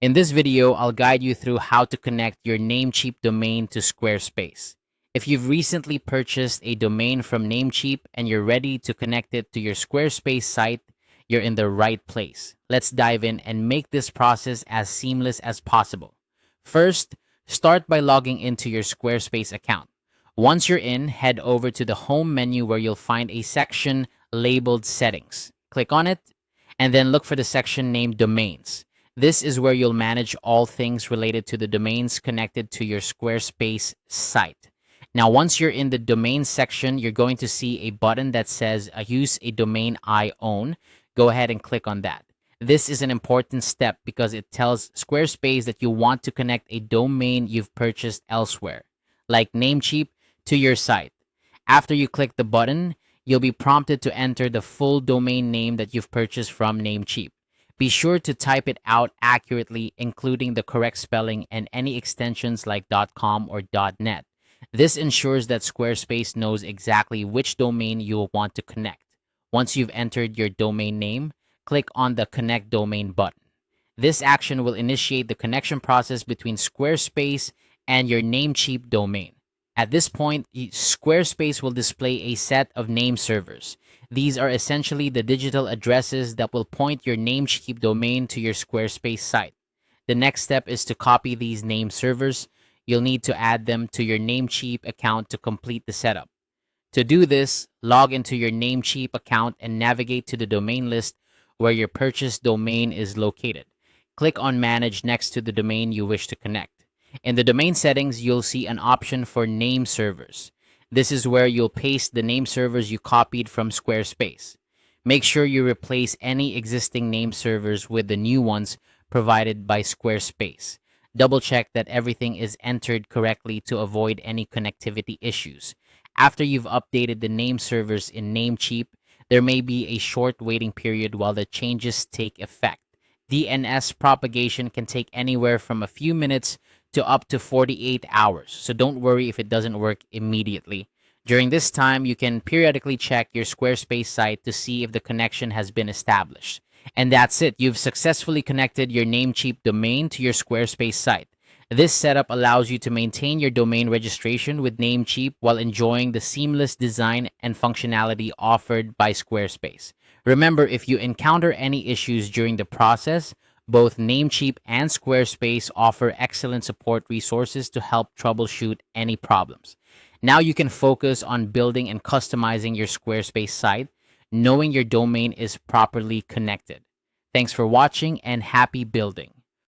In this video, I'll guide you through how to connect your Namecheap domain to Squarespace. If you've recently purchased a domain from Namecheap and you're ready to connect it to your Squarespace site, you're in the right place. Let's dive in and make this process as seamless as possible. First, start by logging into your Squarespace account. Once you're in, head over to the home menu where you'll find a section labeled Settings. Click on it, and then look for the section named Domains. This is where you'll manage all things related to the domains connected to your Squarespace site. Now, once you're in the domain section, you're going to see a button that says Use a domain I own. Go ahead and click on that. This is an important step because it tells Squarespace that you want to connect a domain you've purchased elsewhere, like Namecheap, to your site. After you click the button, you'll be prompted to enter the full domain name that you've purchased from Namecheap. Be sure to type it out accurately, including the correct spelling and any extensions like .com or .net. This ensures that Squarespace knows exactly which domain you'll want to connect. Once you've entered your domain name, click on the Connect Domain button. This action will initiate the connection process between Squarespace and your Namecheap domain. At this point, Squarespace will display a set of name servers. These are essentially the digital addresses that will point your Namecheap domain to your Squarespace site. The next step is to copy these name servers. You'll need to add them to your Namecheap account to complete the setup. To do this, log into your Namecheap account and navigate to the domain list where your purchased domain is located. Click on Manage next to the domain you wish to connect. In the domain settings, you'll see an option for name servers. This is where you'll paste the name servers you copied from Squarespace. Make sure you replace any existing name servers with the new ones provided by Squarespace. Double check that everything is entered correctly to avoid any connectivity issues. After you've updated the name servers in Namecheap, there may be a short waiting period while the changes take effect. DNS propagation can take anywhere from a few minutes to up to 48 hours, so don't worry if it doesn't work immediately. During this time, you can periodically check your Squarespace site to see if the connection has been established. And that's it. You've successfully connected your Namecheap domain to your Squarespace site. This setup allows you to maintain your domain registration with Namecheap while enjoying the seamless design and functionality offered by Squarespace. Remember, if you encounter any issues during the process, both Namecheap and Squarespace offer excellent support resources to help troubleshoot any problems. Now you can focus on building and customizing your Squarespace site, knowing your domain is properly connected. Thanks for watching and happy building.